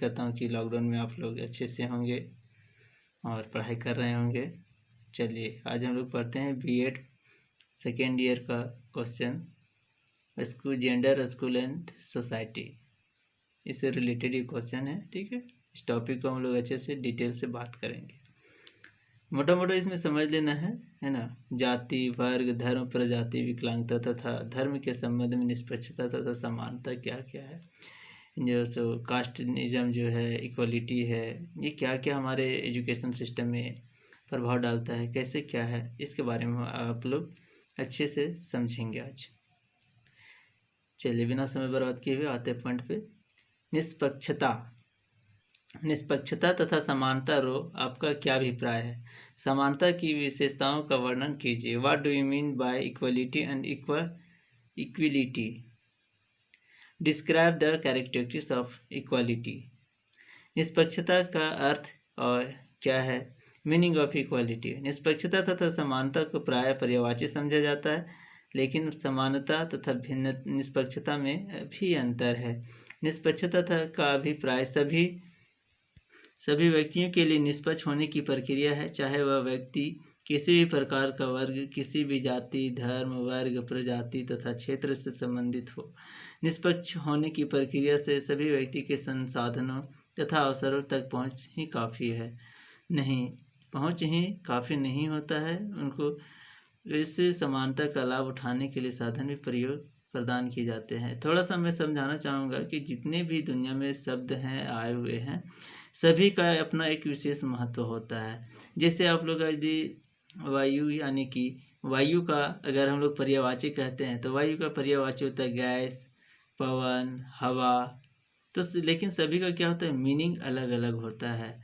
चाहता हूँ कि लॉकडाउन में आप लोग अच्छे से होंगे और पढ़ाई कर रहे होंगे। चलिए आज हम लोग पढ़ते हैं बीएड सेकेंड ईयर का question, school, gender, school and society, इससे रिलेटेड ये क्वेश्चन है। ठीक है, इस टॉपिक को हम लोग अच्छे से डिटेल से बात करेंगे। मोटा मोटा इसमें समझ लेना है ना। जाति, वर्ग, धर्म, प्रजाति, विकलांगता तथा धर्म के संबंध में निष्पक्षता तथा समानता क्या क्या है, जो सो कास्टिज्म जो है, इक्वलिटी है, ये क्या क्या हमारे एजुकेशन सिस्टम में प्रभाव डालता है, कैसे क्या है, इसके बारे में आप लोग अच्छे से समझेंगे आज। चलिए बिना समय बर्बाद किए हुए आते हैं पॉइंट पे। निष्पक्षता तथा समानता रो आपका क्या अभिप्राय है? समानता की विशेषताओं का वर्णन कीजिए। What do you mean by equality and equality? Describe the characteristics of equality. निष्पक्षता का अर्थ और क्या है? Meaning of equality. निष्पक्षता तथा समानता को प्रायः पर्यायवाची समझा जाता है, लेकिन समानता तथा भिन्न निष्पक्षता में भी अंतर है। निष्पक्षता का अभिप्राय सभी व्यक्तियों के लिए निष्पक्ष होने की प्रक्रिया है, चाहे वह व्यक्ति किसी भी प्रकार का वर्ग, किसी भी जाति, धर्म, वर्ग, प्रजाति तथा क्षेत्र से संबंधित हो। निष्पक्ष होने की प्रक्रिया से सभी व्यक्ति के संसाधनों तथा अवसरों तक पहुंच ही काफ़ी नहीं होता है। उनको इस समानता का लाभ उठाने के लिए साधन भी प्रदान किए जाते हैं। थोड़ा सा मैं समझाना चाहूँगा कि जितने भी दुनिया में शब्द हैं, आए हुए हैं, सभी का अपना एक विशेष महत्व होता है। जैसे आप लोग यदि वायु, यानी कि वायु का अगर हम लोग पर्यायवाची कहते हैं तो वायु का पर्यायवाची होता है गैस, पवन, हवा। तो लेकिन सभी का क्या होता है, मीनिंग अलग अलग होता है।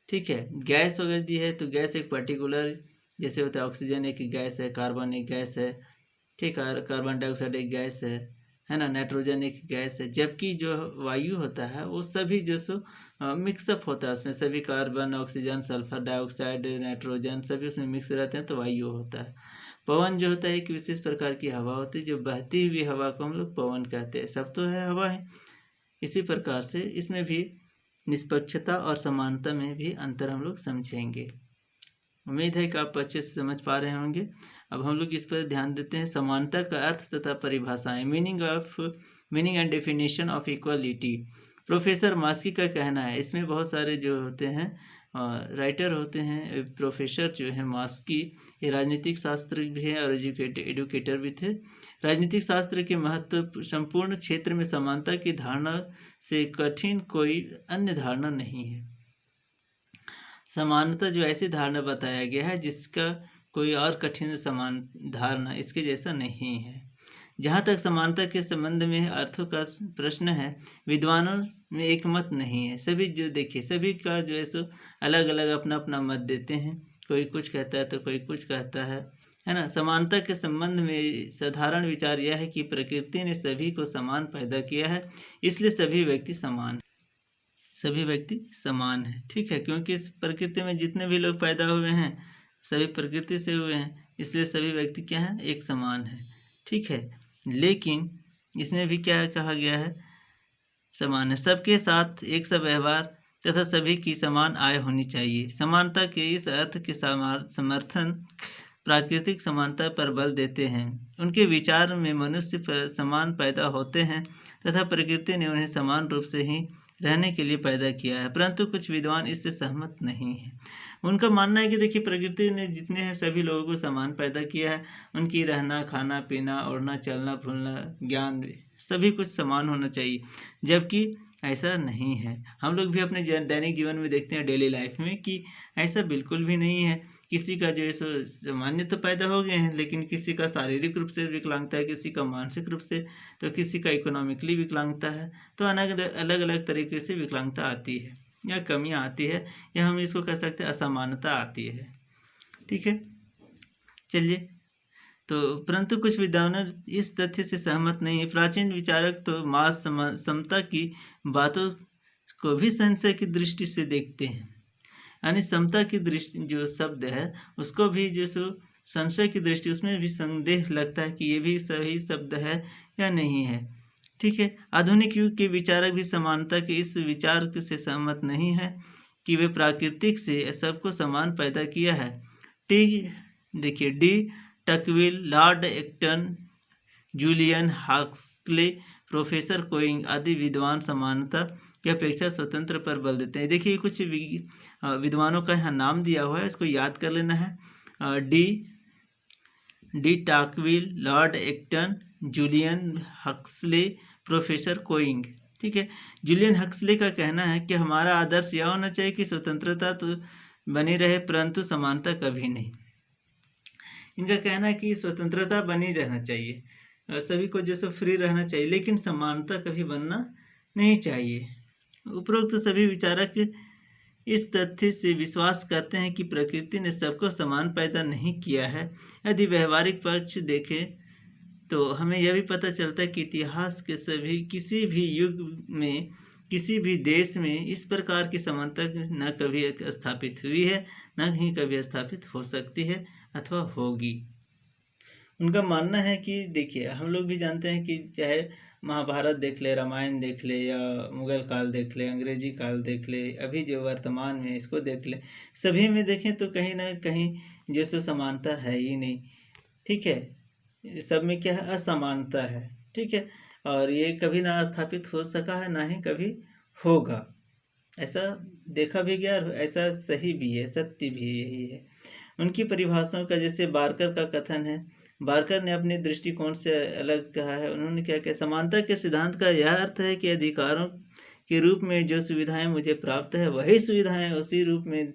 ठीक है, गैस अगर दी है तो गैस एक पर्टिकुलर, जैसे होता है ऑक्सीजन एक गैस है, कार्बन एक गैस है, ठीक है, कार्बन डाइऑक्साइड एक गैस है ना, नाइट्रोजन एक गैस है। जबकि जो वायु होता है वो सभी जो सो मिक्सअप होता है, उसमें सभी carbon, oxygen, sulphur dioxide, nitrogen सभी उसमें मिक्स रहते हैं, तो वायु होता है। पवन जो होता है एक विशेष प्रकार की हवा होती है, जो बहती हुई हवा को हम लोग पवन कहते हैं। सब तो है हवा है। इसी प्रकार से इसमें भी निष्पक्षता और समानता में भी अंतर हम लोग समझेंगे। उम्मीद है कि आप अच्छे से समझ पा रहे होंगे। अब हम लोग इस पर ध्यान देते हैं। समानता का अर्थ तथा परिभाषाएं। Meaning and definition of equality. Professor Laski का कहना है, इसमें बहुत सारे जो होते हैं राइटर होते हैं, प्रोफेसर जो है मास्की, ये राजनीतिक शास्त्र भी है और एडुकेटर भी थे। राजनीतिक शास्त्र के महत्व संपूर्ण क्षेत्र में समानता की धारणा से कठिन कोई अन्य धारणा नहीं है। समानता जो ऐसी धारणा बताया गया है जिसका कोई और कठिन समान धारणा इसके जैसा नहीं है। जहाँ तक समानता के संबंध में अर्थों का प्रश्न है, विद्वानों में एक मत नहीं है। सभी जो देखिए, सभी का जो है सो अलग अलग अपना अपना मत देते हैं। कोई कुछ कहता है तो कोई कुछ कहता है ना। समानता के संबंध में साधारण विचार यह है कि प्रकृति ने सभी को समान पैदा किया है, इसलिए सभी व्यक्ति समान है। ठीक है, क्योंकि इस प्रकृति में जितने भी लोग पैदा हुए हैं सभी प्रकृति से हुए हैं, इसलिए सभी व्यक्ति क्या हैं, एक समान है। ठीक है, लेकिन इसमें भी क्या कहा गया है, समान है, सबके साथ एक सा व्यवहार तथा सभी की समान आय होनी चाहिए। समानता के इस अर्थ के समर्थन प्राकृतिक समानता पर बल देते हैं। उनके विचार में मनुष्य समान पैदा होते हैं तथा प्रकृति ने उन्हें समान रूप से ही रहने के लिए पैदा किया है, परंतु कुछ विद्वान इससे सहमत नहीं हैं। उनका मानना है कि देखिए, प्रकृति ने जितने हैं सभी लोगों को समान पैदा किया है। उनकी रहना, खाना, पीना, ओढ़ना, चलना, फूलना, ज्ञान सभी कुछ समान होना चाहिए, जबकि ऐसा नहीं है। हम लोग भी अपने दैनिक जीवन में देखते हैं, डेली लाइफ में, कि ऐसा बिल्कुल भी नहीं है। किसी का जो है सो सामान्य तो पैदा हो गए हैं, लेकिन किसी का शारीरिक रूप से विकलांगता है, किसी का मानसिक रूप से, तो किसी का इकोनॉमिकली विकलांगता है। तो अलग अलग तरीके से विकलांगता आती है या कमियां आती है, या हम इसको कह सकते हैं असमानता आती है। ठीक है, चलिए, तो परंतु कुछ विद्वान इस तथ्य से सहमत नहीं है। प्राचीन विचारक तो मास समता की बातों को भी संशय की दृष्टि से देखते हैं, यानी समता की दृष्टि जो शब्द है उसको भी जो संशय की दृष्टि, उसमें भी संदेह लगता है कि ये भी सही शब्द है या नहीं है। ठीक है। आधुनिक युग के विचारक भी समानता के इस विचार से सहमत नहीं है कि वे प्राकृतिक से सबको समान पैदा किया है। टी देखिए de Tocqueville, Lord Acton, Julian Huxley, professor कोइंग आदि विद्वान समानता की अपेक्षा स्वतंत्र पर बल देते हैं। देखिए कुछ विद्वानों का यहाँ नाम दिया हुआ है, इसको याद कर लेना है। De Tocqueville, Lord Acton, Julian Huxley, professor कोइंग। ठीक है। जूलियन हक्सले का कहना है कि हमारा आदर्श यह होना चाहिए कि स्वतंत्रता तो बनी रहे परंतु समानता कभी नहीं। इनका कहना है कि स्वतंत्रता बनी रहना चाहिए, सभी को जैसे फ्री रहना चाहिए, लेकिन समानता कभी बनना नहीं चाहिए। उपरोक्त सभी विचारक इस तथ्य से विश्वास करते हैं कि प्रकृति ने सबको समान पैदा नहीं किया है। यदि व्यवहारिक पक्ष देखें तो हमें यह भी पता चलता है कि इतिहास के किसी भी युग में किसी भी देश में इस प्रकार की समानता न कभी स्थापित हुई है, न ही कभी स्थापित हो सकती है अथवा होगी। उनका मानना है कि देखिए हम लोग भी जानते हैं कि चाहे महाभारत देख ले, रामायण देख ले, या मुगल काल देख ले, अंग्रेजी काल देख ले, अभी जो वर्तमान में इसको देख ले, सभी में देखें तो कहीं ना कहीं जैसे समानता है ही नहीं। ठीक है, सब में क्या है, असमानता है। ठीक है, और ये कभी ना स्थापित हो सका है, ना ही कभी होगा। ऐसा देखा भी गया और ऐसा सही भी है, सत्य भी यही है। उनकी परिभाषाओं का जैसे बार्कर का कथन है, बार्कर ने अपने दृष्टिकोण से अलग कहा है। उन्होंने क्या कहा, समानता के सिद्धांत का यह अर्थ है कि अधिकारों के रूप में जो सुविधाएं मुझे प्राप्त है वही सुविधाएं उसी रूप में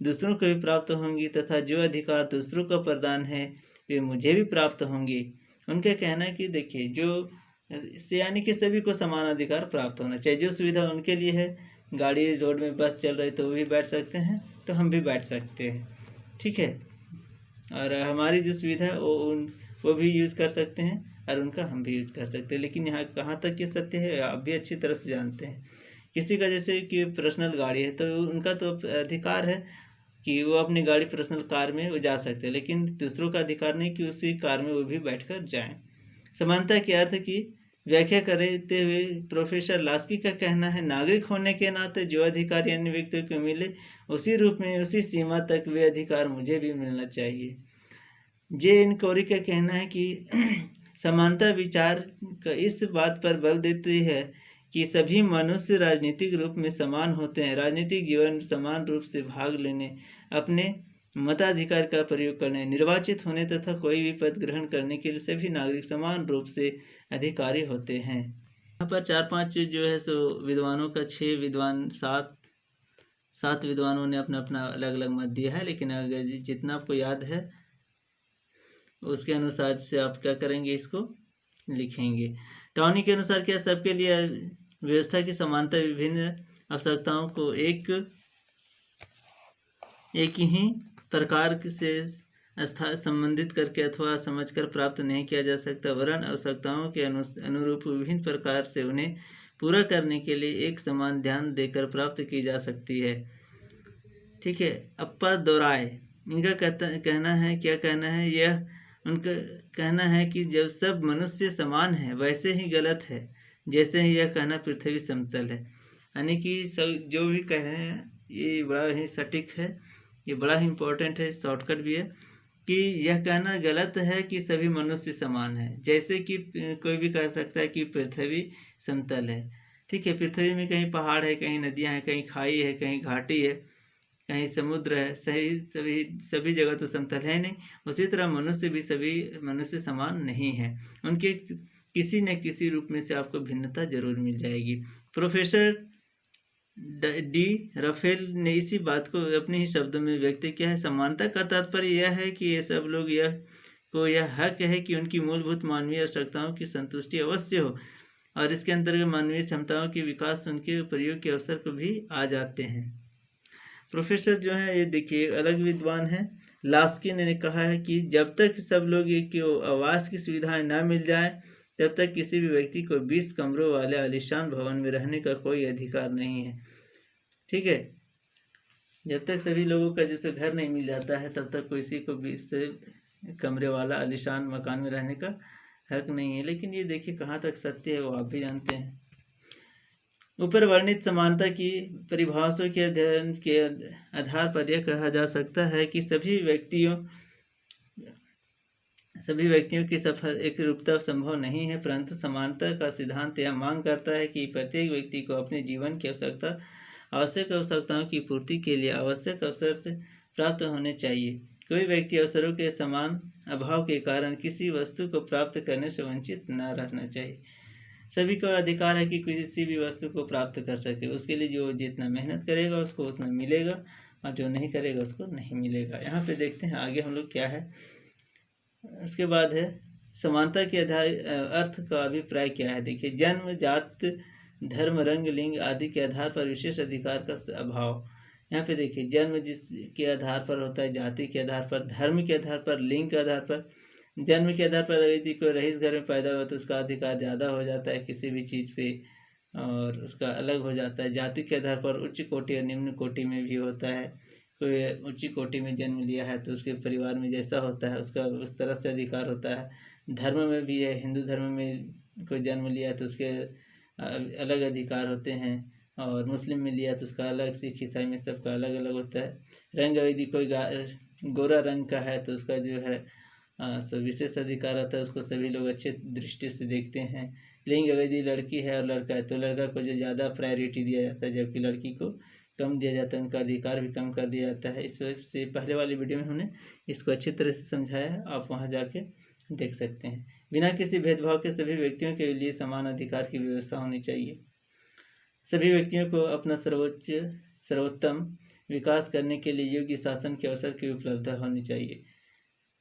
दूसरों को भी प्राप्त होंगी, तथा जो अधिकार दूसरों को प्रदान है वे मुझे भी प्राप्त होंगे। उनका कहना है कि देखिए जो यानी कि सभी को समान अधिकार प्राप्त होना चाहिए। जो सुविधा उनके लिए है, गाड़ी रोड में बस चल रही तो वो भी बैठ सकते हैं, तो हम भी बैठ सकते हैं। ठीक है, और हमारी जो सुविधा है वो भी यूज़ कर सकते हैं और उनका हम भी यूज़ कर सकते हैं। लेकिन यहाँ कहाँ तक ये सत्य है आप भी अच्छी तरह से जानते हैं। किसी का जैसे कि पर्सनल गाड़ी है तो उनका तो अधिकार है कि वो अपनी गाड़ी पर्सनल कार में वो जा सकते हैं, लेकिन दूसरों का अधिकार नहीं कि उसी कार में वो भी बैठकर जाएं। समानता के अर्थ की व्याख्या करते हुए प्रोफेसर लास्की का कहना है, नागरिक होने के नाते जो अधिकार अन्य व्यक्तियों को मिले उसी रूप में उसी सीमा तक वे अधिकार मुझे भी मिलना चाहिए। जे एन कोरी का कहना है कि समानता विचार का इस बात पर बल देती है कि सभी मनुष्य राजनीतिक रूप में समान होते हैं। राजनीतिक जीवन समान रूप से भाग लेने, अपने मताधिकार का प्रयोग करने, निर्वाचित होने तथा कोई भी पद ग्रहण करने के लिए सभी नागरिक समान रूप से अधिकारी होते हैं। यहाँ पर 4-5 जो है सो विद्वानों का 7 विद्वानों ने अपना अपना अलग अलग मत दिया है, लेकिन अगर जितना आपको याद है उसके अनुसार से आप क्या करेंगे, इसको लिखेंगे। टॉनी के अनुसार क्या सबके लिए व्यवस्था की समानता विभिन्न आवश्यकताओं को एक ही प्रकार से संबंधित करके अथवा समझकर प्राप्त नहीं किया जा सकता, वरन आवश्यकताओं के अनुरूप विभिन्न प्रकार से उन्हें पूरा करने के लिए एक समान ध्यान देकर प्राप्त की जा सकती है। ठीक है, अप्पा दोराय इनका कहना है, क्या कहना है, यह उनका कहना है कि जब सब मनुष्य समान है वैसे ही गलत है जैसे ही यह कहना पृथ्वी समतल है। यानी कि सब जो भी कहे हैं ये बड़ा ही सटीक है, ये बड़ा ही इम्पोर्टेंट है, शॉर्टकट भी है कि यह कहना गलत है कि सभी मनुष्य समान है। जैसे कि कोई भी कह सकता है कि पृथ्वी समतल है। ठीक है, पृथ्वी में कहीं पहाड़ है, कहीं नदियाँ हैं, कहीं खाई है, कहीं घाटी है, कहीं समुद्र है, सभी जगह तो समतल है नहीं। उसी तरह मनुष्य भी सभी मनुष्य समान नहीं है, उनके किसी न किसी रूप में से आपको भिन्नता जरूर मिल जाएगी। प्रोफेसर डी राफेल ने इसी बात को अपने ही शब्दों में व्यक्त किया है। समानता का तात्पर्य यह है कि ये सब लोग यह हक है कि उनकी मूलभूत मानवीय आवश्यकताओं की संतुष्टि अवश्य हो, और इसके अंतर्गत मानवीय क्षमताओं के विकास, उनके प्रयोग के अवसर को भी आ जाते हैं। प्रोफेसर जो है ये देखिए अलग विद्वान है। लास्की ने कहा है कि जब तक सब लोग एक आवास की सुविधाएं न मिल जाए तब तक किसी भी व्यक्ति को 20 कमरों वाले आलीशान भवन में रहने का कोई अधिकार नहीं है। ठीक है, जब तक सभी लोगों का जैसे घर नहीं मिल जाता है तब तक किसी को 20 कमरे वाला आलीशान मकान में रहने का हक नहीं है। लेकिन ये देखिए कहाँ तक सत्य है वो आप भी जानते हैं। ऊपर वर्णित समानता की परिभाषाओं के अध्ययन के आधार पर यह कहा जा सकता है कि सभी व्यक्तियों की सफल एक रूपता संभव नहीं है, परंतु समानता का सिद्धांत यह मांग करता है कि प्रत्येक व्यक्ति को अपने जीवन की आवश्यक आवश्यकताओं की पूर्ति के लिए आवश्यक अवसर प्राप्त होने चाहिए। कोई व्यक्ति अवसरों के समान अभाव के कारण किसी वस्तु को प्राप्त करने से वंचित न रहना चाहिए। सभी को अधिकार है कि किसी भी वस्तु को प्राप्त कर सके। उसके लिए जो जितना मेहनत करेगा उसको उतना मिलेगा, और जो नहीं करेगा उसको नहीं मिलेगा। यहाँ पे देखते हैं आगे हम लोग क्या है। उसके बाद है समानता के अर्थ का अभिप्राय क्या है। देखिए, जन्म, जात, धर्म, रंग, लिंग आदि के आधार पर विशेष अधिकार का अभाव। यहाँ पे देखिए, जन्म जिसके आधार पर होता है, जाति के आधार पर, धर्म के आधार पर, लिंग के आधार पर। जन्म के आधार पर यदि कोई रईस घर में पैदा हुआ तो उसका अधिकार ज़्यादा हो जाता है किसी भी चीज़ पे, और उसका अलग हो जाता है। जाति के आधार पर उच्च कोटि और निम्न कोटि में भी होता है। कोई उच्च कोटि में जन्म लिया है तो उसके परिवार में जैसा होता है उसका उस तरह से अधिकार होता है। धर्म में भी है, हिंदू धर्म में कोई जन्म लिया तो उसके अलग अधिकार होते हैं, और मुस्लिम में लिया तो उसका अलग, सिख ईसाई में सबका अलग अलग होता है। रंग, यदि कोई गोरा रंग का है तो उसका जो है सब विशेष अधिकार होता है, उसको सभी लोग अच्छे दृष्टि से देखते हैं। लिंग, यदि लड़की है और लड़का है तो लड़का को जो ज़्यादा प्रायोरिटी दिया जाता है, जबकि लड़की को कम दिया जाता है, उनका अधिकार भी कम कर दिया जाता है। इस वजह से पहले वाली वीडियो में हमने इसको अच्छी तरह से समझाया है, आप वहाँ जाके देख सकते हैं। बिना किसी भेदभाव के सभी व्यक्तियों के लिए समान अधिकार की व्यवस्था होनी चाहिए। सभी व्यक्तियों को अपना सर्वोत्तम विकास करने के लिए योग्य शासन के अवसर की उपलब्धता होनी चाहिए।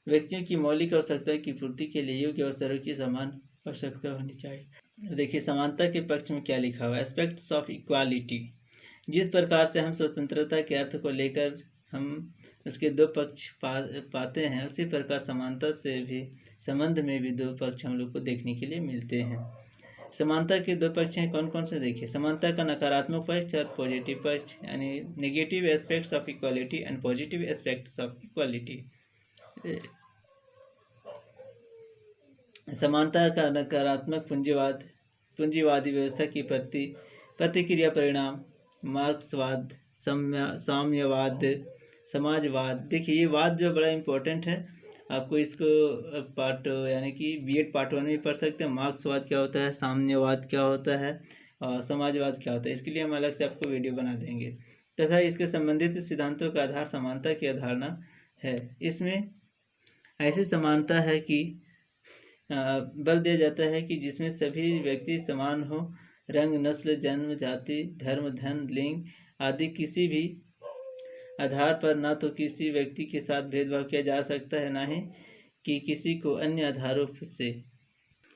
व्यक्तियों की मौलिक आवश्यकताओं की पूर्ति के लिए योग्य अवसरों की समान आवश्यकता होनी चाहिए। देखिए, समानता के पक्ष में क्या लिखा हुआ है। Aspects of equality. जिस प्रकार से हम स्वतंत्रता के अर्थ को लेकर हम उसके दो पक्ष पाते हैं, उसी प्रकार समानता से भी संबंध में भी दो पक्ष हम लोग को देखने के लिए मिलते हैं। समानता के दो पक्ष हैं, कौन कौन से देखिए। समानता का नकारात्मक पक्ष और पॉजिटिव पक्ष, यानी negative aspects of equality and positive aspects of equality. समानता का नकारात्मक पूंजीवादी व्यवस्था की प्रतिक्रिया परिणाम मार्क्सवाद, साम्यवाद, समाजवाद। देखिए, ये वाद जो बड़ा इम्पोर्टेंट है, आपको इसको पार्ट यानी कि B.Ed पार्ट 1 में पढ़ सकते हैं। मार्क्सवाद क्या होता है, साम्यवाद क्या होता है, और समाजवाद क्या होता है, इसके लिए हम अलग से आपको वीडियो बना देंगे। तथा इसके संबंधित सिद्धांतों का आधार समानता की अवधारणा है। इसमें ऐसी समानता है कि बल दिया जाता है कि जिसमें सभी व्यक्ति समान हो। रंग, नस्ल, जन्म, जाति, धर्म, धन, लिंग आदि किसी भी आधार पर ना तो किसी व्यक्ति के साथ भेदभाव किया जा सकता है, ना ही कि किसी को अन्य आधारों से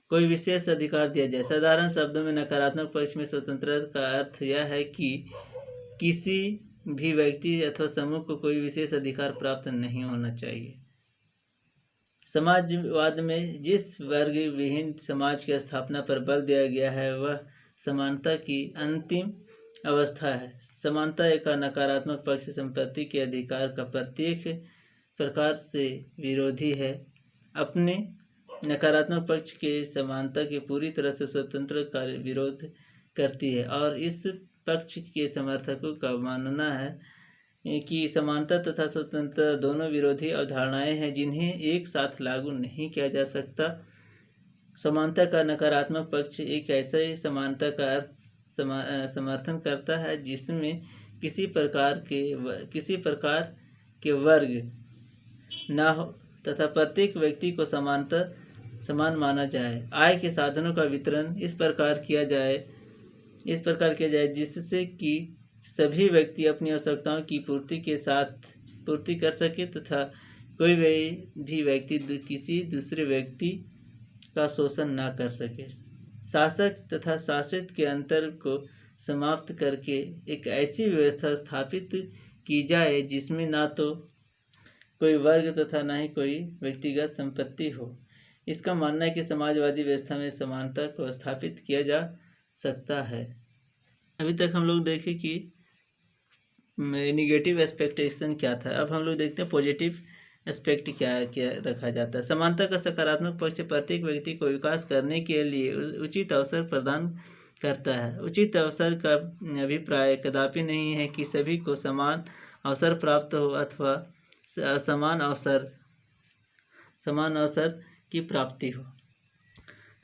कोई विशेष अधिकार दिया जाए। साधारण शब्दों में नकारात्मक पक्ष में स्वतंत्रता का अर्थ यह है कि किसी भी व्यक्ति अथवा समूह को कोई विशेष अधिकार प्राप्त नहीं होना चाहिए। समाजवाद में जिस वर्ग विहीन समाज की स्थापना पर बल दिया गया है वह समानता की अंतिम अवस्था है। समानता का नकारात्मक पक्ष संपत्ति के अधिकार का प्रत्येक प्रकार से विरोधी है। अपने नकारात्मक पक्ष के समानता के पूरी तरह से स्वतंत्र का विरोध करती है, और इस पक्ष के समर्थकों का मानना है कि समानता तथा स्वतंत्रता दोनों विरोधी अवधारणाएं हैं जिन्हें एक साथ लागू नहीं किया जा सकता। समानता का नकारात्मक पक्ष एक ऐसे समानता का समर्थन करता है जिसमें किसी प्रकार के वर्ग ना हो तथा प्रत्येक व्यक्ति को समान माना जाए। आय के साधनों का वितरण इस प्रकार किया जाए जिससे कि सभी व्यक्ति अपनी आवश्यकताओं की पूर्ति कर सके तथा कोई भी व्यक्ति किसी दूसरे व्यक्ति का शोषण ना कर सके। शासक तथा शासित के अंतर को समाप्त करके एक ऐसी व्यवस्था स्थापित की जाए जिसमें ना तो कोई वर्ग तथा ना ही कोई व्यक्तिगत संपत्ति हो। इसका मानना है कि समाजवादी व्यवस्था में समानता को स्थापित किया जा सकता है। अभी तक हम लोग देखें कि नेगेटिव एक्सपेक्टेशन क्या था। अब हम लोग देखते हैं पॉजिटिव एस्पेक्ट क्या क्या रखा जाता है। समानता का सकारात्मक पक्ष प्रत्येक व्यक्ति को विकास करने के लिए उचित अवसर प्रदान करता है। उचित अवसर का अभिप्राय कदापि नहीं है कि सभी को समान अवसर प्राप्त हो अथवा समान अवसर की प्राप्ति हो।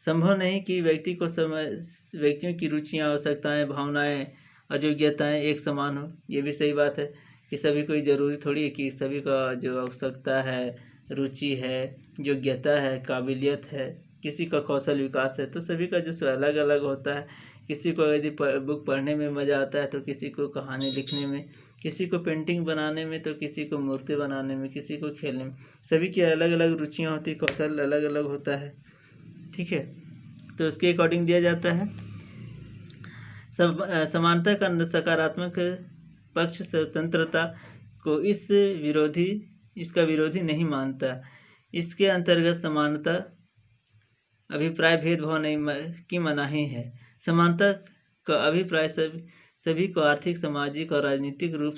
संभव नहीं कि व्यक्तियों की रुचियाँ, आवश्यकताएं, भावनाएं और योग्यताएं एक समान हो। ये भी सही बात है कि सभी को ज़रूरी थोड़ी है कि सभी का जो आवश्यकता है, रुचि है, योग्यता है, काबिलियत है, किसी का कौशल विकास है, तो सभी का जो अलग अलग होता है। किसी को यदि बुक पढ़ने में मज़ा आता है तो किसी को कहानी लिखने में, किसी को पेंटिंग बनाने में, तो किसी को मूर्ति बनाने में, किसी को खेलने में। सभी की अलग अलग रुचियाँ होती, कौशल अलग अलग होता है। ठीक है, तो उसके अकॉर्डिंग दिया जाता है। समानता का सकारात्मक पक्ष स्वतंत्रता को इसका विरोधी नहीं मानता। इसके अंतर्गत समानता अभिप्राय भेदभाव की मनाही है। समानता का अभिप्राय सभी को आर्थिक, सामाजिक और राजनीतिक रूप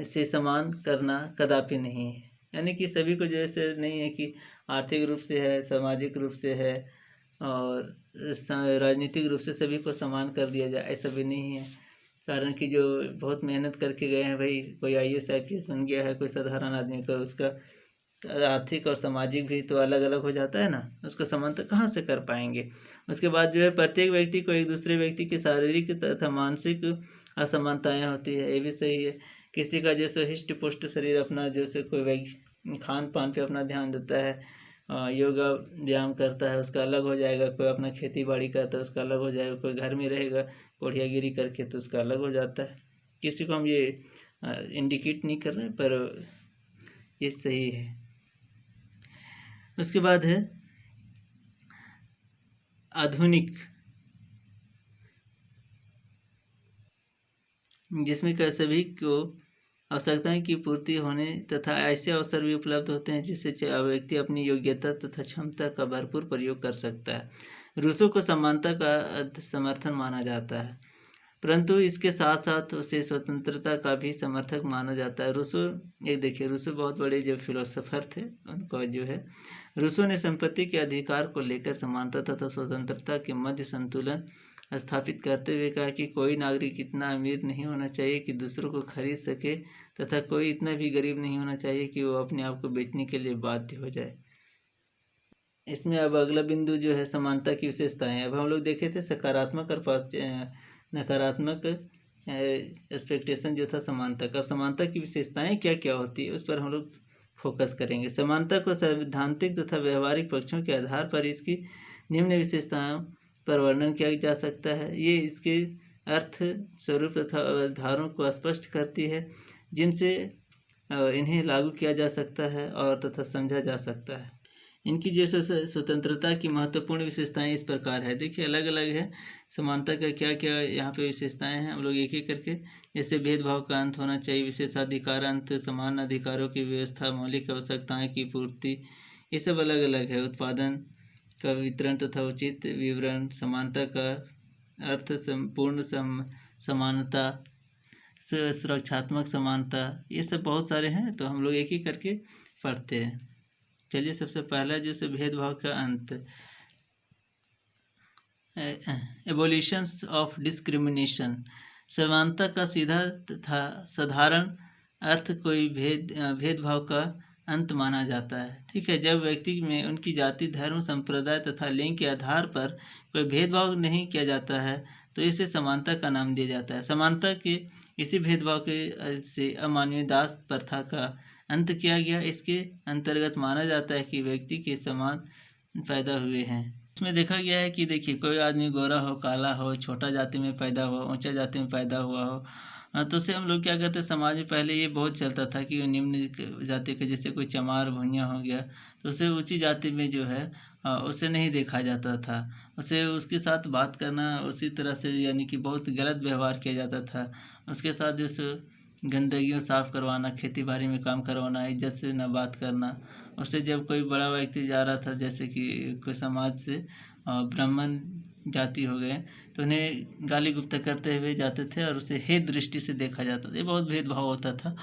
से समान करना कदापि नहीं है। यानी कि सभी को जैसे नहीं है कि आर्थिक रूप से है, सामाजिक रूप से है और राजनीतिक रूप से सभी को समान कर दिया जाए, ऐसा भी नहीं है। कारण कि जो बहुत मेहनत करके गए हैं, भाई कोई IAS IPS बन गया है, कोई साधारण आदमी का उसका आर्थिक और सामाजिक भी तो अलग अलग हो जाता है ना, उसको समानता कहाँ से कर पाएंगे। उसके बाद जो है प्रत्येक व्यक्ति को एक दूसरे व्यक्ति की शारीरिक तथा मानसिक असमानताएँ होती है, ये भी सही है। किसी का जैसे हिष्ट पुष्ट शरीर अपना, जैसे कोई खान पान पे अपना ध्यान देता है, योगा व्यायाम करता है, उसका अलग हो जाएगा। कोई अपना खेती बाड़ी करता है, उसका अलग हो जाएगा। कोई घर में रहेगा कोढ़ियागिरी करके, तो उसका अलग हो जाता है। किसी को हम ये इंडिकेट नहीं कर रहे, पर ये सही है। उसके बाद है आधुनिक, जिसमें सभी को आवश्यकताएं की पूर्ति होने तथा ऐसे अवसर भी उपलब्ध होते हैं जिससे व्यक्ति अपनी योग्यता तथा क्षमता का भरपूर प्रयोग कर सकता है। रूसो को समानता का समर्थन माना जाता है, परंतु इसके साथ साथ उसे स्वतंत्रता का भी समर्थक माना जाता है। रूसो रूसो बहुत बड़े जो फिलोसोफर थे, उनको जो है रूसो ने संपत्ति के अधिकार को लेकर समानता तथा स्वतंत्रता के मध्य संतुलन स्थापित करते हुए कहा कि कोई नागरिक इतना अमीर नहीं होना चाहिए कि दूसरों को खरीद सके तथा कोई इतना भी गरीब नहीं होना चाहिए कि वो अपने आप को बेचने के लिए बाध्य हो जाए। इसमें अब अगला बिंदु जो है समानता की विशेषताएं। अब हम लोग देखे थे सकारात्मक और नकारात्मक एक्सपेक्टेशन जो था समानता का। समानता की विशेषताएं क्या क्या होती है उस पर हम लोग फोकस करेंगे। समानता को सैद्धांतिक तथा व्यवहारिक पक्षों के आधार पर इसकी निम्न विशेषताओं पर वर्णन किया जा सकता है। ये इसके अर्थ, स्वरूप तथा अवधारणों को स्पष्ट करती है जिनसे इन्हें लागू किया जा सकता है और तथा समझा जा सकता है। इनकी जैसे स्वतंत्रता की महत्वपूर्ण विशेषताएं इस प्रकार है। देखिए अलग अलग है समानता का क्या क्या यहाँ पे विशेषताएं हैं, हम लोग एक एक करके। जैसे भेदभाव का अंत होना चाहिए, विशेषाधिकार अंत, समान अधिकारों की व्यवस्था, मौलिक आवश्यकताएं की पूर्ति, ये सब अलग अलग है। उत्पादन का वितरण तथा उचित विवरण, समानता का अर्थ संपूर्ण समानता, सुरक्षात्मक समानता, ये सब बहुत सारे हैं, तो हम लोग एक ही करके पढ़ते हैं। चलिए सबसे पहला जैसे भेदभाव का अंत, एबोलिशन ऑफ डिस्क्रिमिनेशन। समानता का सीधा तथा साधारण अर्थ कोई भेदभाव का अंत माना जाता है। ठीक है, जब व्यक्ति में उनकी जाति, धर्म, संप्रदाय तथा लिंग के आधार पर कोई भेदभाव नहीं किया जाता है तो इसे समानता का नाम दिया जाता है। समानता के इसी भेदभाव के से अमानवीय दास प्रथा का अंत किया गया। इसके अंतर्गत माना जाता है कि व्यक्ति के समान पैदा हुए हैं। इसमें देखा गया है कि देखिए कोई आदमी गोरा हो, काला हो, छोटा जाति में पैदा हुआ, ऊंचा जाति में पैदा हुआ हो, तो उसे हम लोग क्या कहते हैं, समाज में पहले ये बहुत चलता था कि निम्न जाति के, जैसे कोई चमार भुइयाँ हो गया तो उसे ऊंची जाति में जो है उसे नहीं देखा जाता था। उसे उसके साथ बात करना उसी तरह से, यानी कि बहुत गलत व्यवहार किया जाता था। उसके साथ जैसे गंदगियों साफ़ करवाना, खेती बाड़ी में काम करवाना, इज्जत से न बात करना। उससे जब कोई बड़ा व्यक्ति जा रहा था, जैसे कि कोई समाज से ब्राह्मण जाति हो गए, तो उन्हें गाली गुप्ता करते हुए जाते थे और उसे हे दृष्टि से देखा जाता था। ये बहुत भेदभाव होता था।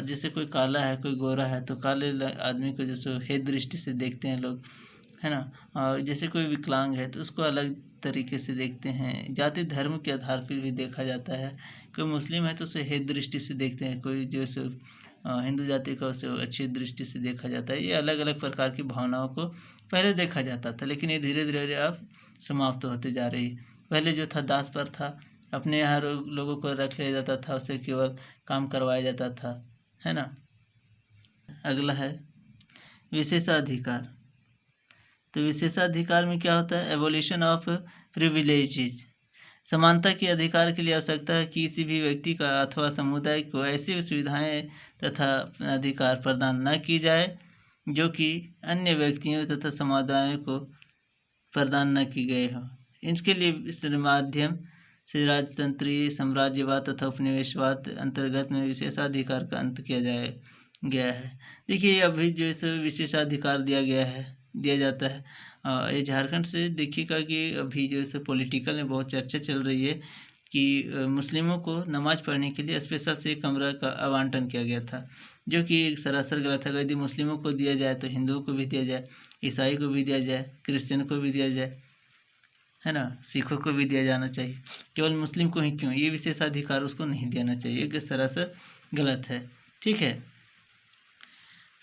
जैसे कोई काला है, कोई गोरा है, तो काले आदमी को जैसे हे दृष्टि से देखते हैं लोग, है ना। और जैसे कोई विकलांग है तो उसको अलग तरीके से देखते हैं। जाति धर्म के आधार पर भी देखा जाता है। कोई मुस्लिम है तो उसे हे दृष्टि से देखते हैं, कोई जैसे हिंदू जाति का उसे अच्छी दृष्टि से देखा जाता है। ये अलग अलग प्रकार की भावनाओं को पहले देखा जाता था, लेकिन ये धीरे धीरे अब समाप्त होते जा रही है। पहले जो था दास पर था, अपने यहाँ लोगों को रख लिया जाता था, उससे केवल काम करवाया जाता था, है ना। अगला है विशेषाधिकार। तो विशेषाधिकार में क्या होता है? Abolition of privileges. समानता के अधिकार के लिए आवश्यकता है कि किसी भी व्यक्ति का अथवा समुदाय को ऐसी सुविधाएं तथा अधिकार प्रदान न की जाए जो कि अन्य व्यक्तियों तथा समुदायों को प्रदान न की गए हो। इसके लिए इस माध्यम से राजतंत्रीय साम्राज्यवाद तथा उपनिवेशवाद अंतर्गत में विशेषाधिकार का अंत किया गया है। देखिए अभी जो इस विशेषाधिकार दिया जाता है, ये झारखंड से देखिएगा कि अभी जो है पॉलिटिकल में बहुत चर्चा चल रही है कि मुस्लिमों को नमाज पढ़ने के लिए स्पेशल से कमरा का आवंटन किया गया था, जो कि सरासर गलत है। यदि मुस्लिमों को दिया जाए तो हिंदुओं को भी दिया जाए, ईसाई को भी दिया जाए, क्रिश्चियन को भी दिया जाए, है ना, सिखों को भी दिया जाना चाहिए। केवल मुस्लिम को ही क्यों? ये विशेषाधिकार उसको नहीं देना चाहिए, ये सरासर गलत है। ठीक है,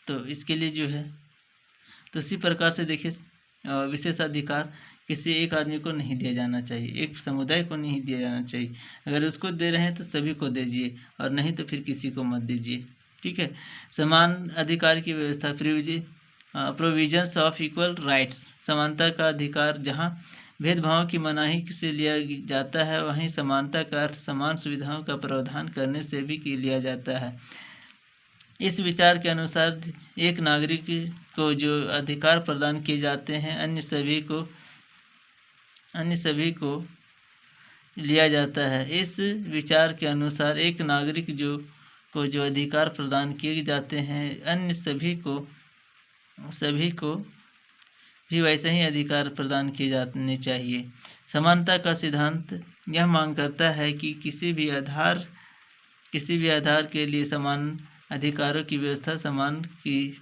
तो इसके लिए जो है तो इसी प्रकार से देखिए विशेषाधिकार किसी एक आदमी को नहीं दिया जाना चाहिए, एक समुदाय को नहीं दिया जाना चाहिए। अगर उसको दे रहे हैं तो सभी को दीजिए और नहीं तो फिर किसी को मत दीजिए। ठीक है। समान अधिकार की व्यवस्था, प्रोविजंस ऑफ इक्वल राइट्स। समानता का अधिकार जहाँ भेदभाव की मनाही से लिया जाता है, वहीं समानता का अर्थ समान सुविधाओं का प्रावधान करने से भी लिया जाता है। इस विचार के अनुसार एक नागरिक को जो अधिकार प्रदान किए जाते हैं अन्य सभी को लिया जाता है। इस विचार के अनुसार एक नागरिक को जो अधिकार प्रदान किए जाते हैं अन्य सभी को भी वैसे ही अधिकार प्रदान किए जाने चाहिए। समानता का सिद्धांत यह मांग करता है कि किसी भी आधार के लिए समान अधिकारों की व्यवस्था समान की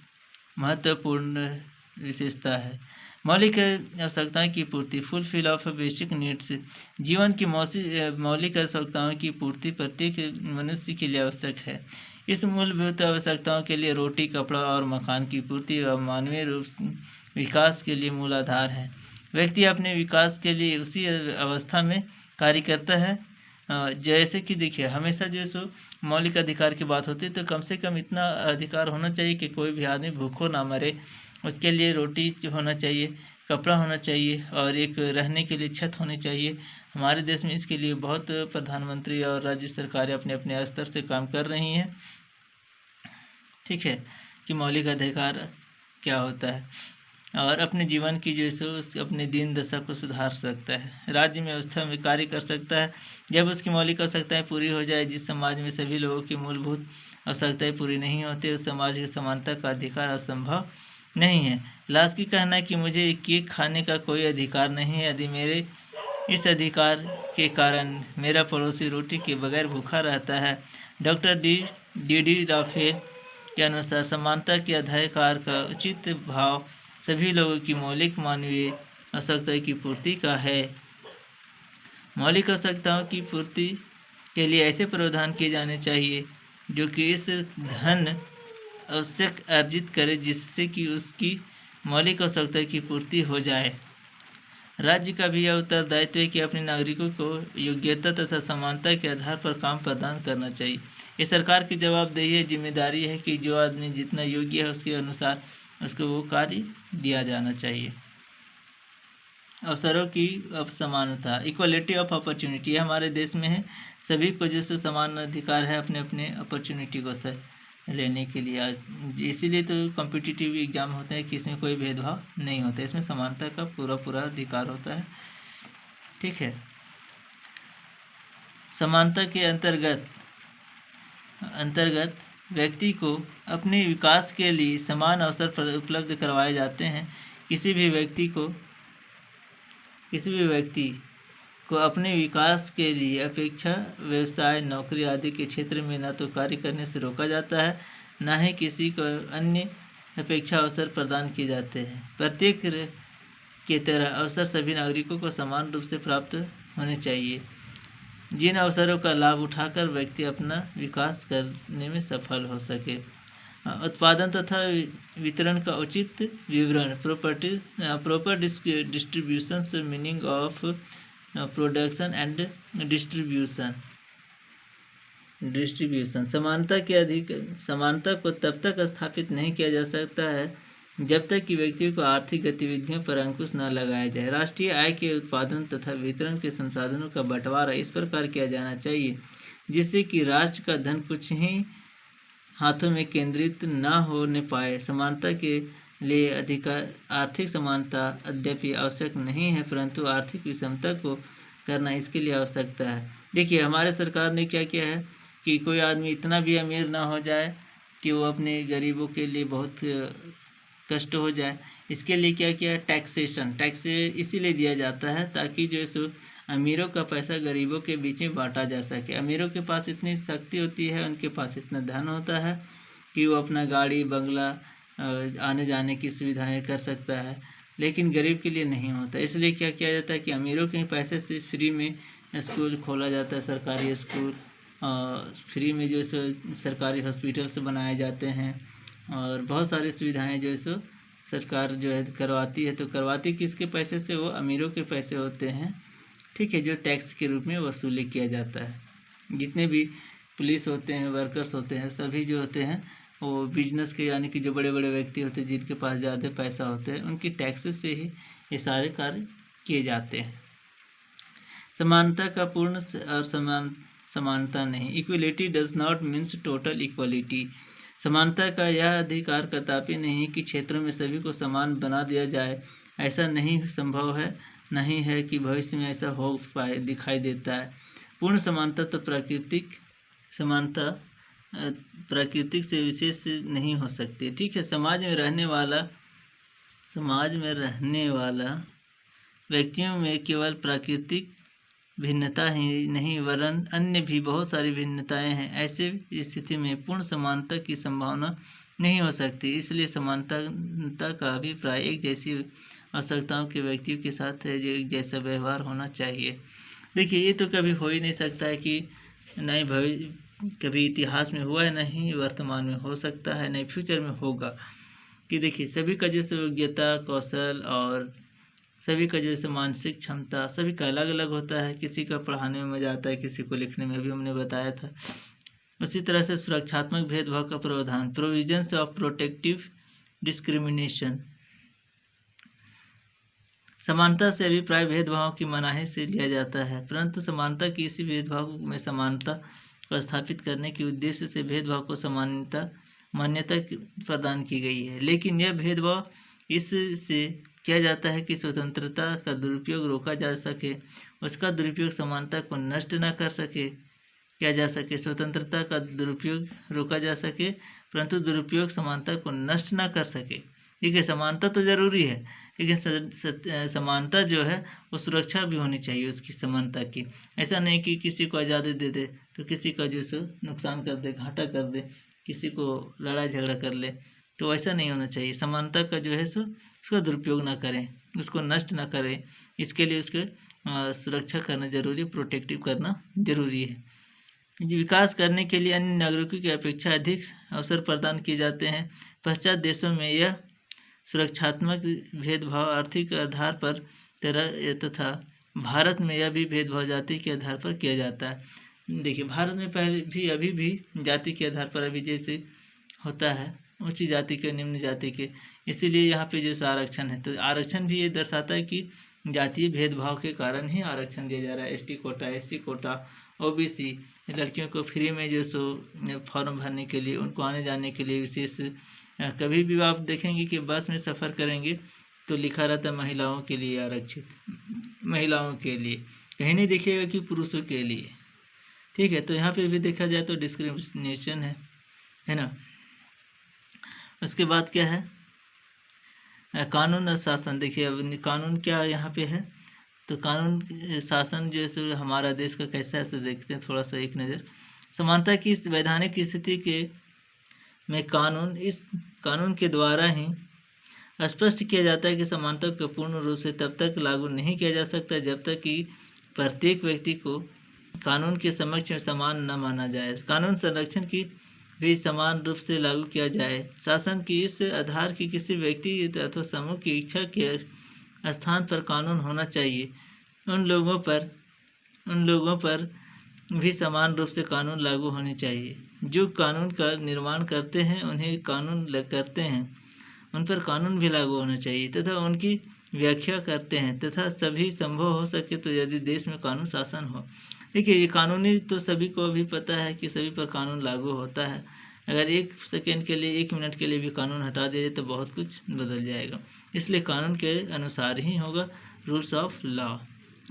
महत्वपूर्ण विशेषता है। मौलिक आवश्यकताओं की पूर्ति, फुलफिल ऑफ बेसिक नीड्स। जीवन की मौलिक आवश्यकताओं की पूर्ति प्रत्येक मनुष्य के लिए आवश्यक है। इस मूलभूत आवश्यकताओं के लिए रोटी, कपड़ा और मकान की पूर्ति और मानवीय विकास के लिए मूल आधार है। व्यक्ति अपने विकास के लिए उसी अवस्था में कार्य करता है। जैसे कि देखिए हमेशा जो सो मौलिक अधिकार की बात होती है तो कम से कम इतना अधिकार होना चाहिए कि कोई भी आदमी भूखों ना मरे। उसके लिए रोटी होना चाहिए, कपड़ा होना चाहिए और एक रहने के लिए छत होनी चाहिए। हमारे देश में इसके लिए बहुत प्रधानमंत्री और राज्य सरकारें अपने अपने स्तर से काम कर रही हैं। ठीक है, कि मौलिक अधिकार क्या होता है और अपने जीवन की जो सो अपने दीन दशा को सुधार सकता है, राज्य में व्यवस्था में कार्य कर सकता है। जब उसकी मौलिक आवश्यकताएं पूरी हो जाए, जिस समाज में सभी लोगों की मूलभूत आवश्यकताएं पूरी नहीं होती, उस समाज की समानता का अधिकार असंभव नहीं है। लास्की कहना है कि मुझे केक खाने का कोई अधिकार नहीं है यदि मेरे इस अधिकार के कारण मेरा पड़ोसी रोटी के बगैर भूखा रहता है। डॉक्टर डी राफेल के अनुसार समानता के अधिकार का उचित भाव सभी लोगों की मौलिक मानवीय आवश्यकताओं की पूर्ति का है। मौलिक आवश्यकताओं की पूर्ति के लिए ऐसे प्रावधान किए जाने चाहिए जो कि इस धन आवश्यक अर्जित करे जिससे कि उसकी मौलिक आवश्यकता की पूर्ति हो जाए। राज्य का भी यह उत्तरदायित्व है कि अपने नागरिकों को योग्यता तथा समानता के आधार पर काम प्रदान करना चाहिए। ये सरकार की जवाबदेही है, जिम्मेदारी है कि जो आदमी जितना योग्य है उसके अनुसार उसको वो कार्य दिया जाना चाहिए। अवसरों की समानता, इक्वलिटी ऑफ अपॉर्चुनिटी हमारे देश में है। सभी को जैसे समान अधिकार है अपने अपने अपॉर्चुनिटी को लेने के लिए। इसीलिए तो कॉम्पिटिटिव एग्जाम होते हैं कि इसमें कोई भेदभाव नहीं होता, इसमें समानता का पूरा अधिकार होता है। ठीक है। समानता के अंतर्गत व्यक्ति को अपने विकास के लिए समान अवसर उपलब्ध करवाए जाते हैं। किसी भी व्यक्ति को अपने विकास के लिए अपेक्षा व्यवसाय, नौकरी आदि के क्षेत्र में न तो कार्य करने से रोका जाता है, न ही किसी को अन्य अपेक्षा अवसर प्रदान किए जाते हैं। प्रत्येक की तरह अवसर सभी नागरिकों को समान रूप से प्राप्त होने चाहिए, जिन अवसरों का लाभ उठाकर व्यक्ति अपना विकास करने में सफल हो सके। उत्पादन तथा वितरण का उचित विवरण, proper distribution, meaning of production and distribution. समानता को तब तक स्थापित नहीं किया जा सकता है जब तक कि व्यक्तियों को आर्थिक गतिविधियों पर अंकुश न लगाया जाए। राष्ट्रीय आय के उत्पादन तथा वितरण के संसाधनों का बंटवारा इस प्रकार किया जाना चाहिए जिससे कि राष्ट्र का धन कुछ ही हाथों में केंद्रित न होने पाए। समानता के लिए आर्थिक समानता अद्यपि आवश्यक नहीं है, परंतु आर्थिक विषमता को करना इसके लिए आवश्यकता है। देखिए, हमारे सरकार ने क्या किया है कि कोई आदमी इतना भी अमीर ना हो जाए कि वो अपने गरीबों के लिए बहुत कष्ट हो जाए। इसके लिए क्या किया, टैक्स इसीलिए दिया जाता है ताकि जो सो अमीरों का पैसा गरीबों के बीच में बांटा जा सके। अमीरों के पास इतनी शक्ति होती है, उनके पास इतना धन होता है कि वो अपना गाड़ी बंगला आने जाने की सुविधाएं कर सकता है, लेकिन गरीब के लिए नहीं होता। इसलिए क्या किया जाता है कि अमीरों के पैसे से फ्री में स्कूल खोला जाता है, सरकारी स्कूल, फ्री में जो सो सरकारी हॉस्पिटल्स बनाए जाते हैं और बहुत सारी सुविधाएं जो सो सरकार जो है करवाती है। तो करवाती किसके पैसे से, वो अमीरों के पैसे होते हैं, ठीक है, जो टैक्स के रूप में वसूली किया जाता है। जितने भी पुलिस होते हैं, वर्कर्स होते हैं, सभी जो होते हैं वो बिजनेस के, यानी कि जो बड़े बड़े व्यक्ति होते हैं जिनके पास ज़्यादा पैसा होता है, उनकी टैक्सेस से ही ये सारे कार्य किए जाते हैं। समानता का पूर्ण और समानता नहीं, equality does not means total equality. समानता का यह अधिकार कदापि नहीं कि क्षेत्रों में सभी को समान बना दिया जाए। ऐसा नहीं संभव है, नहीं है कि भविष्य में ऐसा हो पाए, दिखाई देता है। पूर्ण समानता तो प्राकृतिक से विशेष नहीं हो सकती, ठीक है। समाज में रहने वाला व्यक्तियों में केवल प्राकृतिक भिन्नता ही नहीं वरन अन्य भी बहुत सारी भिन्नताएं हैं। ऐसे स्थिति में पूर्ण समानता की संभावना नहीं हो सकती। इसलिए समानता का अभिप्राय एक जैसी आवश्यकताओं के व्यक्तियों के साथ है, जो एक जैसा व्यवहार होना चाहिए। देखिए, ये तो कभी हो ही नहीं सकता है कि नहीं कभी इतिहास में हुआ है, नहीं वर्तमान में हो सकता है, नहीं फ्यूचर में होगा। कि देखिए, सभी का जैसे योग्यता, कौशल और सभी का जैसे मानसिक क्षमता सभी का अलग अलग होता है। किसी का पढ़ाने में मजा आता है, किसी को लिखने में, भी हमने बताया था। उसी तरह से सुरक्षात्मक भेदभाव का प्रावधान, प्रोविजंस ऑफ प्रोटेक्टिव डिस्क्रिमिनेशन। समानता से अभिप्राय भेदभाव की मनाही से लिया जाता है, परंतु समानता की इसी भेदभाव में समानता को स्थापित करने के उद्देश्य से भेदभाव को मान्यता प्रदान की गई है। लेकिन यह भेदभाव इससे किया जाता है कि स्वतंत्रता का दुरुपयोग रोका जा सके, उसका दुरुपयोग समानता को नष्ट न कर सके, किया जा सके। स्वतंत्रता का दुरुपयोग रोका जा सके, परंतु दुरुपयोग समानता को नष्ट न कर सके। ठीक है, समानता तो जरूरी है, लेकिन समानता जो है वो सुरक्षा भी होनी चाहिए उसकी समानता की। ऐसा नहीं कि किसी को आज़ादी दे दे तो किसी का जो सो नुकसान कर दे, घाटा कर दे, किसी को लड़ाई झगड़ा कर ले, तो ऐसा नहीं होना चाहिए। समानता का जो है सो उसका दुरुपयोग ना करें, उसको नष्ट ना करें। इसके लिए उसके सुरक्षा करना जरूरी, प्रोटेक्टिव करना जरूरी है। विकास करने के लिए अन्य नागरिकों की अपेक्षा अधिक अवसर प्रदान किए जाते हैं। पश्चात देशों में यह सुरक्षात्मक भेदभाव आर्थिक आधार पर तथा भारत में यह भी भेदभाव जाति के आधार पर किया जाता है। देखिए, भारत में पहले भी अभी भी जाति के आधार पर अभी जैसे होता है, ऊंची जाति के निम्न जाति के, इसीलिए यहाँ पे जैसे आरक्षण है, तो आरक्षण भी ये दर्शाता है कि जातीय भेदभाव के कारण ही आरक्षण दिया जा रहा है। ST quota, SC quota, OBC, लड़कियों को फ्री में जो सो फॉर्म भरने के लिए, उनको आने जाने के लिए विशेष, कभी भी आप देखेंगे कि बस में सफ़र करेंगे तो लिखा रहता है महिलाओं के लिए आरक्षित, महिलाओं के लिए, कहीं नहीं देखिएगा कि पुरुषों के लिए। ठीक है, तो यहाँ पे भी देखा जाए तो डिस्क्रिमिनेशन है ना। उसके बाद क्या है, कानून और शासन। देखिए, अब कानून क्या यहाँ पे है, तो कानून शासन जो है सो हमारा देश का कैसा है, तो देखते हैं थोड़ा सा एक नज़र। समानता की इस वैधानिक स्थिति के में इस कानून के द्वारा ही स्पष्ट किया जाता है कि समानता को पूर्ण रूप से तब तक लागू नहीं किया जा सकता जब तक कि प्रत्येक व्यक्ति को कानून के समक्ष समान न माना जाए। कानून संरक्षण की भी समान रूप से लागू किया जाए। शासन की इस आधार की किसी व्यक्ति अथवा समूह की इच्छा के स्थान पर कानून होना चाहिए। उन लोगों पर भी समान रूप से कानून लागू होने चाहिए। जो कानून का निर्माण करते हैं उन्हें कानून करते हैं, उन पर कानून भी लागू होना चाहिए तथा उनकी व्याख्या करते हैं तथा सभी संभव हो सके तो यदि देश में कानून शासन हो। देखिए, ये कानूनी तो सभी को भी पता है कि सभी पर कानून लागू होता है। अगर 1 सेकेंड के लिए, 1 मिनट के लिए भी कानून हटा दिया जाए तो बहुत कुछ बदल जाएगा। इसलिए कानून के अनुसार ही होगा, रूल्स ऑफ लॉ।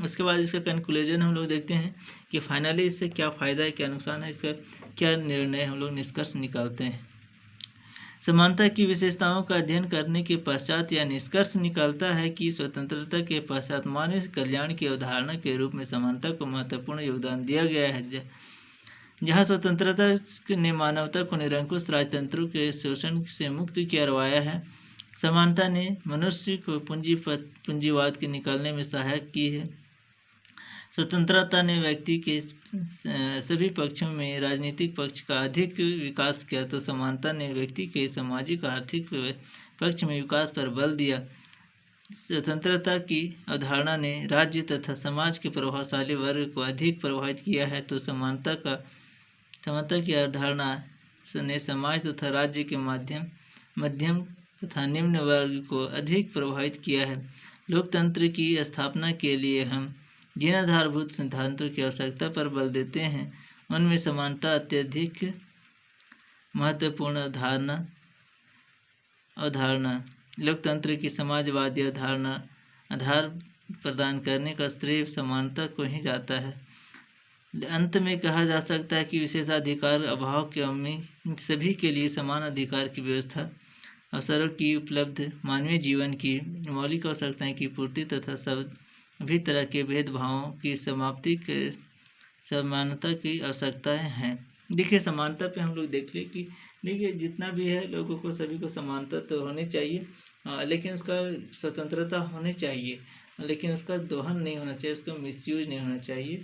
उसके बाद इसका कंक्लूजन हम लोग देखते हैं कि फाइनली इससे क्या फ़ायदा है, क्या नुकसान है, इसका क्या निर्णय हम लोग निष्कर्ष निकालते हैं। समानता की विशेषताओं का अध्ययन करने के पश्चात यह निष्कर्ष निकलता है कि स्वतंत्रता के पश्चात मानव कल्याण की अवधारणा के रूप में समानता को महत्वपूर्ण योगदान दिया गया है। जहाँ स्वतंत्रता ने मानवता को निरंकुश राजतंत्रों के शोषण से मुक्त करवाया है, समानता ने मनुष्य को पूंजीवाद के निकालने में सहायक की है। स्वतंत्रता ने व्यक्ति के सभी पक्षों में राजनीतिक पक्ष का अधिक विकास किया, तो समानता ने व्यक्ति के सामाजिक आर्थिक पक्ष में विकास पर बल दिया। स्वतंत्रता की अवधारणा ने राज्य तथा समाज के प्रभावशाली वर्ग को अधिक प्रभावित किया है, तो समानता की अवधारणा ने समाज तथा राज्य के मध्यम तथा निम्न वर्ग को अधिक प्रभावित किया है। लोकतंत्र की स्थापना के लिए हम जिन आधारभूत सिद्धांतों की आवश्यकता पर बल देते हैं, उनमें समानता अत्यधिक महत्वपूर्ण अवधारणा लोकतंत्र की समाजवादी अवधारणा आधार प्रदान करने का श्रेय समानता को ही जाता है। अंत में कहा जा सकता है कि विशेषाधिकार अभाव के सभी के लिए समान अधिकार की व्यवस्था, अवसरों की उपलब्ध, मानवीय जीवन की मौलिक आवश्यकताएं की पूर्ति तथा सभी तरह के भेदभावों की समाप्ति के समानता की आवश्यकताएं हैं। देखिए, समानता पे हम लोग देख ले कि देखिए जितना भी है लोगों को, सभी को समानता तो होनी चाहिए, लेकिन उसका स्वतंत्रता होनी चाहिए, लेकिन उसका दोहन नहीं होना चाहिए, उसका मिसयूज नहीं होना चाहिए।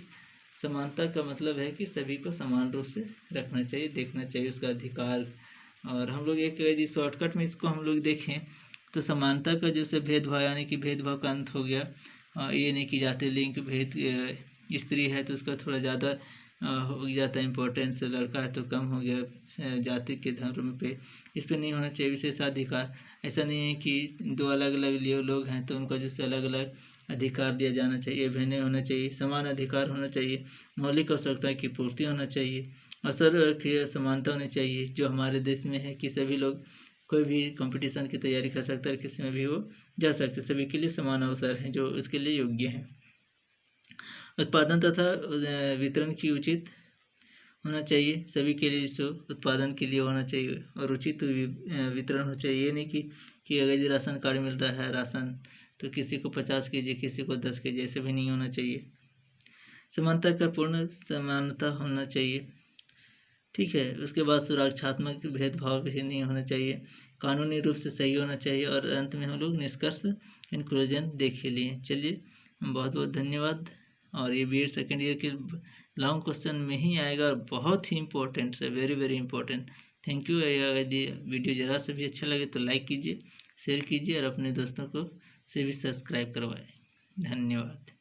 समानता का मतलब है कि सभी को समान रूप से रखना चाहिए, देखना चाहिए उसका अधिकार। और हम लोग एक यदि शॉर्टकट में इसको हम लोग देखें तो समानता का जैसे भेदभाव, यानी कि भेदभाव का अंत हो गया। ये नहीं कि जाति लिंग भेद, स्त्री है तो उसका थोड़ा ज़्यादा हो जाता है इम्पोर्टेंस, लड़का है तो कम हो गया जाति के धर्म पे, इस पर नहीं होना चाहिए विशेषाधिकार। ऐसा नहीं है कि 2 अलग अलग लोग हैं तो उनका जैसे अलग अलग अधिकार दिया जाना चाहिए, भिन्न होना चाहिए, समान अधिकार होना चाहिए, मौलिक आवश्यकता की पूर्ति होना चाहिए, अवसर की समानता होनी चाहिए जो हमारे देश में है कि सभी लोग कोई भी कंपटीशन की तैयारी कर सकता है, किसी में भी वो जा सकते, सभी के लिए समान अवसर हैं जो उसके लिए योग्य हैं। उत्पादन तथा वितरण की उचित होना चाहिए, सभी के लिए जो उत्पादन के लिए होना चाहिए और उचित वितरण होना चाहिए। ये नहीं कि अगर राशन कार्ड मिल रहा है राशन तो किसी को 50 kg, किसी को 10 kg, ऐसे भी नहीं होना चाहिए। समानता का पूर्ण समानता होना चाहिए, ठीक है। उसके बाद सुरक्षात्मक भेदभाव भी नहीं होना चाहिए, कानूनी रूप से सही होना चाहिए। और अंत में हम लोग निष्कर्ष इंक्लूजन देख ही लिए। चलिए, बहुत बहुत धन्यवाद। और ये BEd सेकेंड ईयर के लॉन्ग क्वेश्चन में ही आएगा और बहुत ही इंपॉर्टेंट है, very very important. Thank you. यदि वीडियो ज़रा से भी अच्छा लगे तो लाइक कीजिए, शेयर कीजिए और अपने दोस्तों को से भी सब्सक्राइब करवाएं। धन्यवाद।